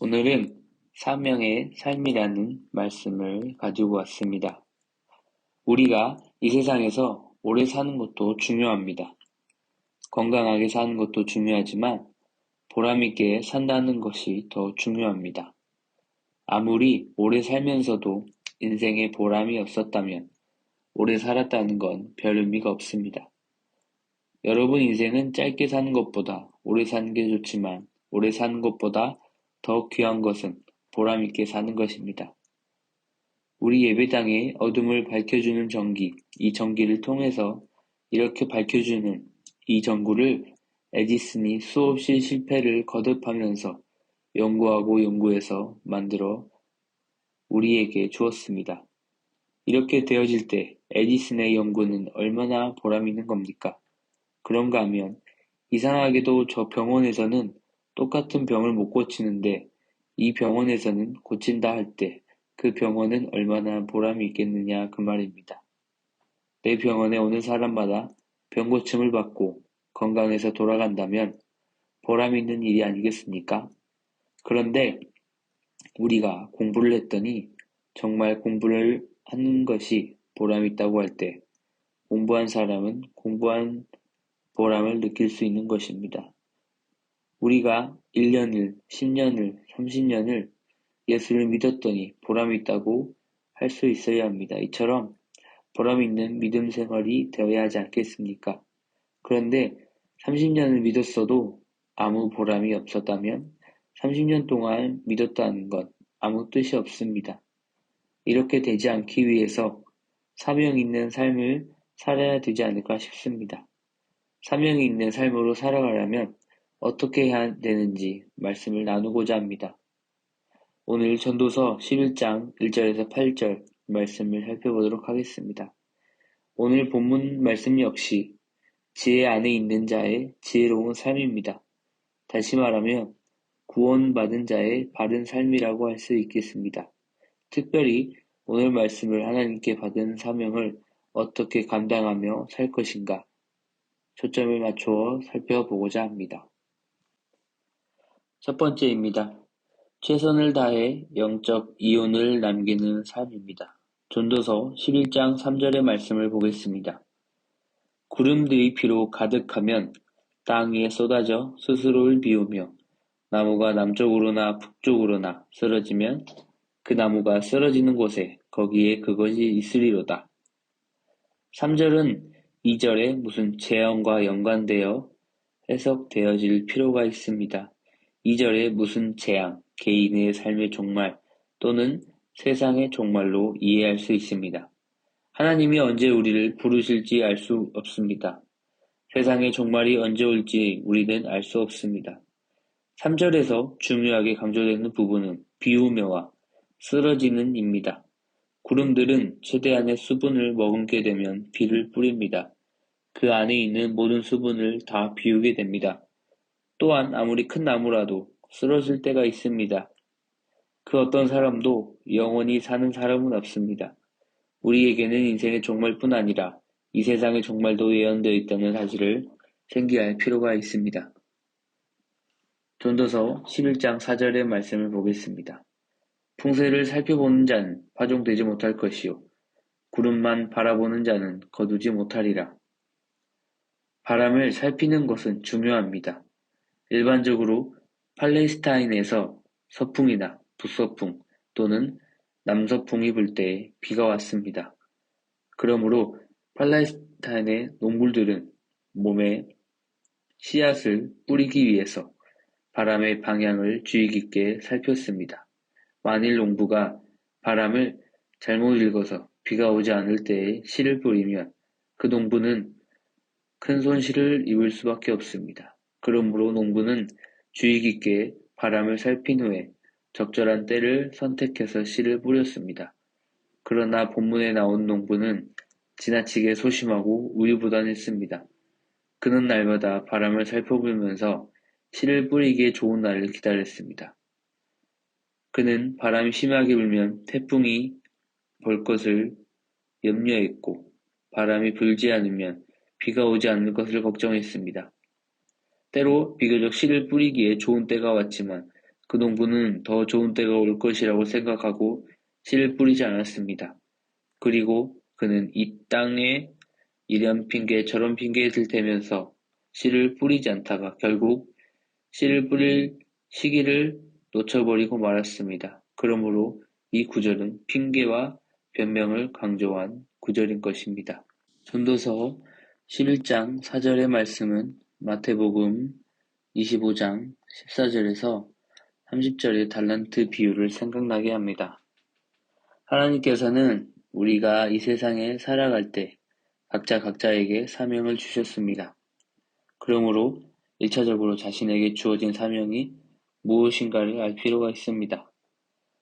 오늘은 사명의 삶이라는 말씀을 가지고 왔습니다. 우리가 이 세상에서 오래 사는 것도 중요합니다. 건강하게 사는 것도 중요하지만 보람있게 산다는 것이 더 중요합니다. 아무리 오래 살면서도 인생에 보람이 없었다면 오래 살았다는 건 별 의미가 없습니다. 여러분 인생은 짧게 사는 것보다 오래 사는 게 좋지만 오래 사는 것보다 더 귀한 것은 보람있게 사는 것입니다. 우리 예배당의 어둠을 밝혀주는 전기, 이 전기를 통해서 이렇게 밝혀주는 이 전구를 에디슨이 수없이 실패를 거듭하면서 연구하고 연구해서 만들어 우리에게 주었습니다. 이렇게 되어질 때 에디슨의 연구는 얼마나 보람있는 겁니까? 그런가 하면 이상하게도 저 병원에서는 똑같은 병을 못 고치는데 이 병원에서는 고친다 할 때 그 병원은 얼마나 보람이 있겠느냐 그 말입니다. 내 병원에 오는 사람마다 병 고침을 받고 건강해서 돌아간다면 보람 있는 일이 아니겠습니까? 그런데 우리가 공부를 했더니 정말 공부를 하는 것이 보람 있다고 할 때 공부한 사람은 공부한 보람을 느낄 수 있는 것입니다. 우리가 1년을, 10년을, 30년을 예수를 믿었더니 보람이 있다고 할 수 있어야 합니다. 이처럼 보람 있는 믿음 생활이 되어야 하지 않겠습니까? 그런데 30년을 믿었어도 아무 보람이 없었다면 30년 동안 믿었다는 건 아무 뜻이 없습니다. 이렇게 되지 않기 위해서 사명 있는 삶을 살아야 되지 않을까 싶습니다. 사명이 있는 삶으로 살아가려면 어떻게 해야 되는지 말씀을 나누고자 합니다. 오늘 전도서 11장 1절에서 8절 말씀을 살펴보도록 하겠습니다. 오늘 본문 말씀 역시 지혜 안에 있는 자의 지혜로운 삶입니다. 다시 말하면 구원받은 자의 바른 삶이라고 할 수 있겠습니다. 특별히 오늘 말씀을 하나님께 받은 사명을 어떻게 감당하며 살 것인가 초점을 맞추어 살펴보고자 합니다. 첫 번째입니다. 최선을 다해 영적 이윤을 남기는 삶입니다. 전도서 11장 3절의 말씀을 보겠습니다. 구름들이 비로 가득하면 땅 위에 쏟아져 스스로를 비우며 나무가 남쪽으로나 북쪽으로나 쓰러지면 그 나무가 쓰러지는 곳에 거기에 그것이 있으리로다. 3절은 2절에 무슨 재앙과 연관되어 해석되어질 필요가 있습니다. 2절에 무슨 재앙, 개인의 삶의 종말 또는 세상의 종말로 이해할 수 있습니다. 하나님이 언제 우리를 부르실지 알 수 없습니다. 세상의 종말이 언제 올지 우리는 알 수 없습니다. 3절에서 중요하게 강조되는 부분은 비우며와 쓰러지는 입니다. 구름들은 최대한의 수분을 머금게 되면 비를 뿌립니다. 그 안에 있는 모든 수분을 다 비우게 됩니다. 또한 아무리 큰 나무라도 쓰러질 때가 있습니다. 그 어떤 사람도 영원히 사는 사람은 없습니다. 우리에게는 인생의 종말뿐 아니라 이 세상의 종말도 예언되어 있다는 사실을 생기할 필요가 있습니다. 전도서 11장 4절의 말씀을 보겠습니다. 풍세를 살펴보는 자는 파종되지 못할 것이요 구름만 바라보는 자는 거두지 못하리라. 바람을 살피는 것은 중요합니다. 일반적으로 팔레스타인에서 서풍이나 북서풍 또는 남서풍이 불 때 비가 왔습니다. 그러므로 팔레스타인의 농부들은 몸에 씨앗을 뿌리기 위해서 바람의 방향을 주의 깊게 살폈습니다. 만일 농부가 바람을 잘못 읽어서 비가 오지 않을 때에 씨를 뿌리면 그 농부는 큰 손실을 입을 수밖에 없습니다. 그러므로 농부는 주의 깊게 바람을 살핀 후에 적절한 때를 선택해서 씨를 뿌렸습니다. 그러나 본문에 나온 농부는 지나치게 소심하고 우유부단했습니다. 그는 날마다 바람을 살펴보면서 씨를 뿌리기에 좋은 날을 기다렸습니다. 그는 바람이 심하게 불면 태풍이 볼 것을 염려했고 바람이 불지 않으면 비가 오지 않을 것을 걱정했습니다. 때로 비교적 씨를 뿌리기에 좋은 때가 왔지만 그 농부는 더 좋은 때가 올 것이라고 생각하고 씨를 뿌리지 않았습니다. 그리고 그는 이 땅에 이런 핑계 저런 핑계에 들태면서 씨를 뿌리지 않다가 결국 씨를 뿌릴 시기를 놓쳐버리고 말았습니다. 그러므로 이 구절은 핑계와 변명을 강조한 구절인 것입니다. 전도서 11장 4절의 말씀은 마태복음 25장 14절에서 30절의 달란트 비유를 생각나게 합니다. 하나님께서는 우리가 이 세상에 살아갈 때 각자에게 사명을 주셨습니다. 그러므로 1차적으로 자신에게 주어진 사명이 무엇인가를 알 필요가 있습니다.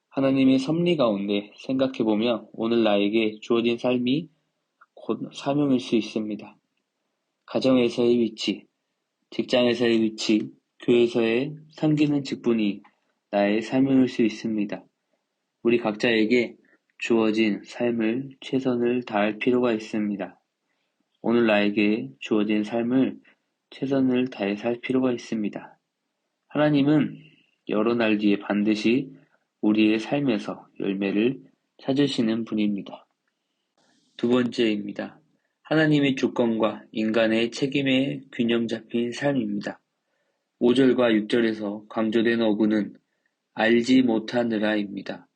하나님의 섭리 가운데 생각해보면 오늘 나에게 주어진 삶이 곧 사명일 수 있습니다. 가정에서의 위치, 직장에서의 위치, 교회에서의 섬기는 직분이 나의 사명일 수 있습니다. 우리 각자에게 주어진 삶을 최선을 다할 필요가 있습니다. 오늘 나에게 주어진 삶을 최선을 다해 살 필요가 있습니다. 하나님은 여러 날 뒤에 반드시 우리의 삶에서 열매를 찾으시는 분입니다. 두 번째입니다. 하나님의 주권과 인간의 책임의 균형 잡힌 삶입니다. 5절과 6절에서 강조된 어구는 알지 못하느라입니다.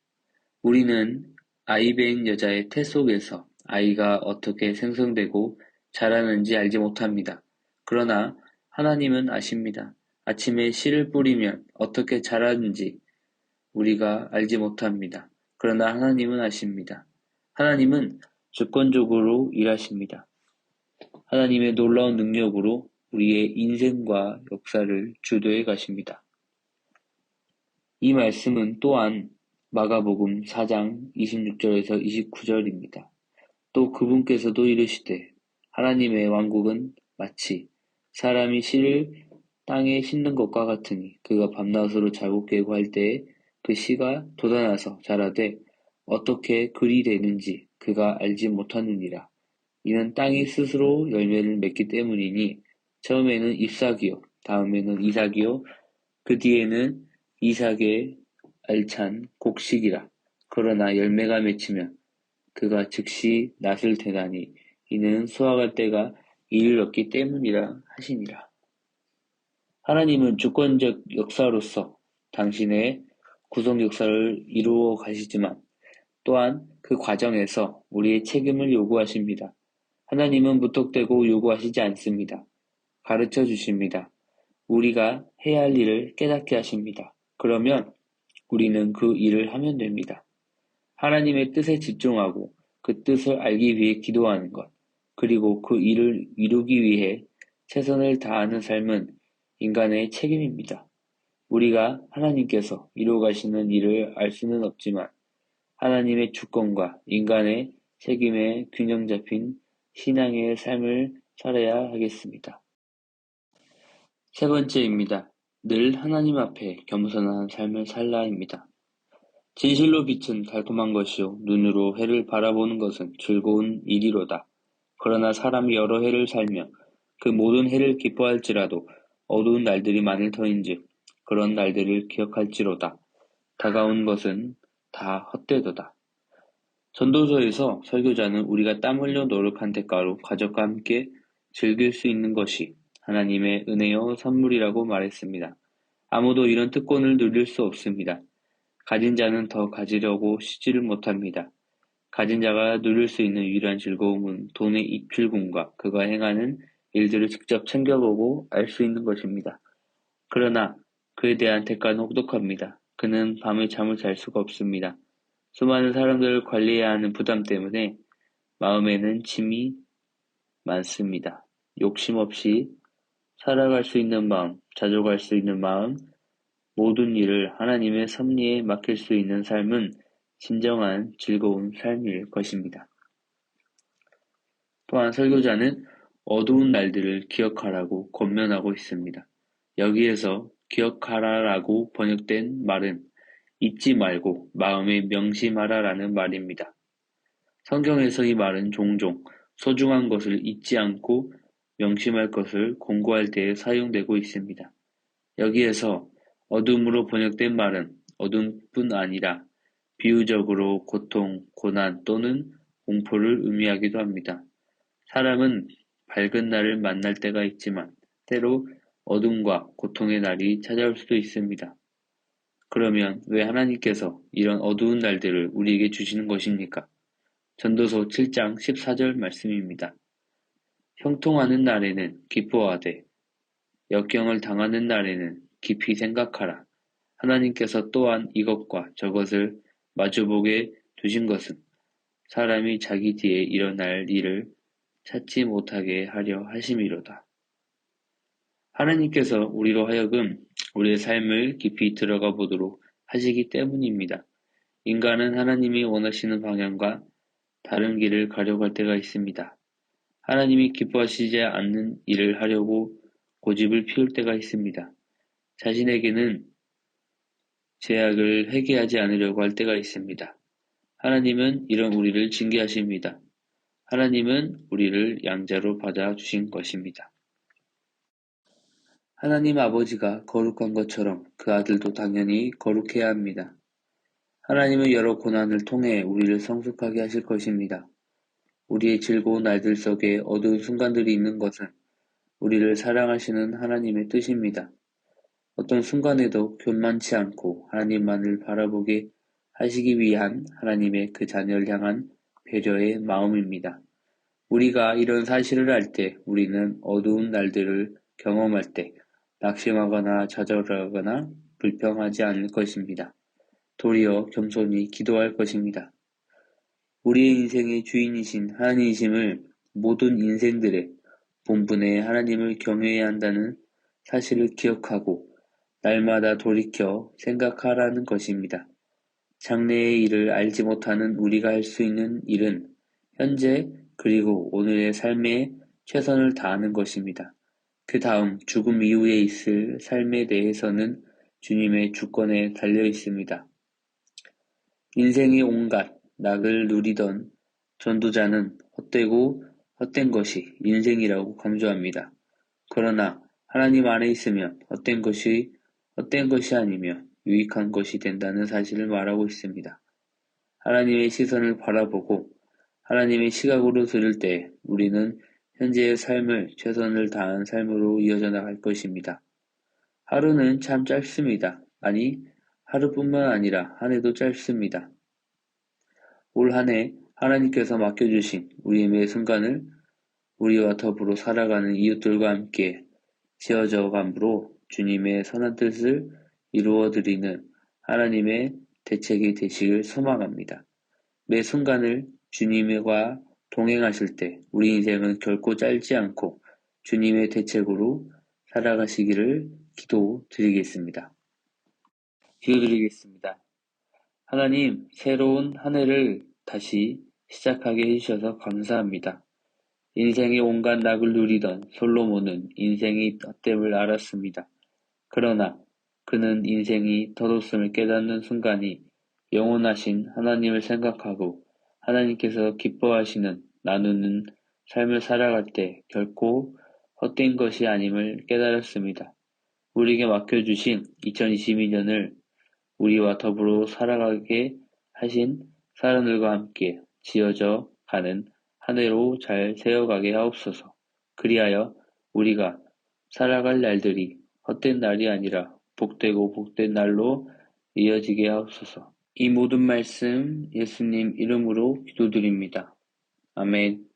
우리는 아이배인 여자의 태 속에서 아이가 어떻게 생성되고 자라는지 알지 못합니다. 그러나 하나님은 아십니다. 아침에 씨를 뿌리면 어떻게 자라는지 우리가 알지 못합니다. 그러나 하나님은 아십니다. 하나님은 주권적으로 일하십니다. 하나님의 놀라운 능력으로 우리의 인생과 역사를 주도해 가십니다. 이 말씀은 또한 마가복음 4장 26절에서 29절입니다. 또 그분께서도 이르시되 하나님의 왕국은 마치 사람이 씨를 땅에 심는 것과 같으니 그가 밤낮으로 자고 깨고 할 때에 그 씨가 돋아나서 자라되 어떻게 그리 되는지 그가 알지 못하느니라. 이는 땅이 스스로 열매를 맺기 때문이니 처음에는 잎사귀요 다음에는 이삭이요 그 뒤에는 이삭의 알찬 곡식이라. 그러나 열매가 맺히면 그가 즉시 낫을 테나니 이는 수확할 때가 이르렀기 때문이라 하시니라. 하나님은 주권적 역사로서 당신의 구속 역사를 이루어 가시지만 또한 그 과정에서 우리의 책임을 요구하십니다. 하나님은 무턱대고 요구하시지 않습니다. 가르쳐 주십니다. 우리가 해야 할 일을 깨닫게 하십니다. 그러면 우리는 그 일을 하면 됩니다. 하나님의 뜻에 집중하고 그 뜻을 알기 위해 기도하는 것, 그리고 그 일을 이루기 위해 최선을 다하는 삶은 인간의 책임입니다. 우리가 하나님께서 이루어가시는 일을 알 수는 없지만 하나님의 주권과 인간의 책임에 균형 잡힌 신앙의 삶을 살아야 하겠습니다. 세 번째입니다. 늘 하나님 앞에 겸손한 삶을 살라입니다. 진실로 빛은 달콤한 것이요 눈으로 해를 바라보는 것은 즐거운 일이로다. 그러나 사람이 여러 해를 살며 그 모든 해를 기뻐할지라도 어두운 날들이 많을 터인즉 그런 날들을 기억할지로다. 다가온 것은 다 헛되도다. 전도서에서 설교자는 우리가 땀 흘려 노력한 대가로 가족과 함께 즐길 수 있는 것이 하나님의 은혜요 선물이라고 말했습니다. 아무도 이런 특권을 누릴 수 없습니다. 가진 자는 더 가지려고 쉬지를 못합니다. 가진 자가 누릴 수 있는 유일한 즐거움은 돈의 입출금과 그가 행하는 일들을 직접 챙겨보고 알 수 있는 것입니다. 그러나 그에 대한 대가는 혹독합니다. 그는 밤에 잠을 잘 수가 없습니다. 수많은 사람들을 관리해야 하는 부담 때문에 마음에는 짐이 많습니다. 욕심 없이 살아갈 수 있는 마음, 자족할 수 있는 마음, 모든 일을 하나님의 섭리에 맡길 수 있는 삶은 진정한 즐거운 삶일 것입니다. 또한 설교자는 어두운 날들을 기억하라고 권면하고 있습니다. 여기에서 기억하라라고 번역된 말은 잊지 말고 마음에 명심하라라는 말입니다. 성경에서 이 말은 종종 소중한 것을 잊지 않고 명심할 것을 공고할 때에 사용되고 있습니다. 여기에서 어둠으로 번역된 말은 어둠뿐 아니라 비유적으로 고통, 고난 또는 공포를 의미하기도 합니다. 사람은 밝은 날을 만날 때가 있지만 때로 어둠과 고통의 날이 찾아올 수도 있습니다. 그러면 왜 하나님께서 이런 어두운 날들을 우리에게 주시는 것입니까? 전도서 7장 14절 말씀입니다. 형통하는 날에는 기뻐하되 역경을 당하는 날에는 깊이 생각하라. 하나님께서 또한 이것과 저것을 마주보게 두신 것은 사람이 자기 뒤에 일어날 일을 찾지 못하게 하려 하심이로다. 하나님께서 우리로 하여금 우리의 삶을 깊이 들어가 보도록 하시기 때문입니다. 인간은 하나님이 원하시는 방향과 다른 길을 가려고 할 때가 있습니다. 하나님이 기뻐하시지 않는 일을 하려고 고집을 피울 때가 있습니다. 자신에게는 죄악을 회개하지 않으려고 할 때가 있습니다. 하나님은 이런 우리를 징계하십니다. 하나님은 우리를 양자로 받아주신 것입니다. 하나님 아버지가 거룩한 것처럼 그 아들도 당연히 거룩해야 합니다. 하나님은 여러 고난을 통해 우리를 성숙하게 하실 것입니다. 우리의 즐거운 날들 속에 어두운 순간들이 있는 것은 우리를 사랑하시는 하나님의 뜻입니다. 어떤 순간에도 교만치 않고 하나님만을 바라보게 하시기 위한 하나님의 그 자녀를 향한 배려의 마음입니다. 우리가 이런 사실을 알 때 우리는 어두운 날들을 경험할 때 낙심하거나 좌절하거나 불평하지 않을 것입니다. 도리어 겸손히 기도할 것입니다. 우리의 인생의 주인이신 하나님이심을 모든 인생들의 본분에 하나님을 경외해야 한다는 사실을 기억하고 날마다 돌이켜 생각하라는 것입니다. 장래의 일을 알지 못하는 우리가 할 수 있는 일은 현재 그리고 오늘의 삶에 최선을 다하는 것입니다. 그 다음 죽음 이후에 있을 삶에 대해서는 주님의 주권에 달려 있습니다. 인생의 온갖 낙을 누리던 전도자는 헛되고 헛된 것이 인생이라고 강조합니다. 그러나 하나님 안에 있으면 헛된 것이 헛된 것이 아니며 유익한 것이 된다는 사실을 말하고 있습니다. 하나님의 시선을 바라보고 하나님의 시각으로 들을 때 우리는 현재의 삶을 최선을 다한 삶으로 이어져 나갈 것입니다. 하루는 참 짧습니다. 아니, 하루뿐만 아니라 한 해도 짧습니다. 올 한 해 하나님께서 맡겨주신 우리의 매 순간을 우리와 더불어 살아가는 이웃들과 함께 지어져 감으로 주님의 선한 뜻을 이루어드리는 하나님의 대책이 되시길 소망합니다. 매 순간을 주님과 동행하실 때 우리 인생은 결코 짧지 않고 주님의 대책으로 살아가시기를 기도드리겠습니다. 기도드리겠습니다. 하나님, 새로운 한 해를 다시 시작하게 해주셔서 감사합니다. 인생의 온갖 낙을 누리던 솔로몬은 인생이 헛됨을 알았습니다. 그러나 그는 인생이 덧없음을 깨닫는 순간이 영원하신 하나님을 생각하고 하나님께서 기뻐하시는 나누는 삶을 살아갈 때 결코 헛된 것이 아님을 깨달았습니다. 우리에게 맡겨주신 2022년을 우리와 더불어 살아가게 하신 사람들과 함께 지어져 가는 한 해로 잘 세워가게 하옵소서. 그리하여 우리가 살아갈 날들이 헛된 날이 아니라 복되고 복된 날로 이어지게 하옵소서. 이 모든 말씀 예수님 이름으로 기도드립니다. 아멘.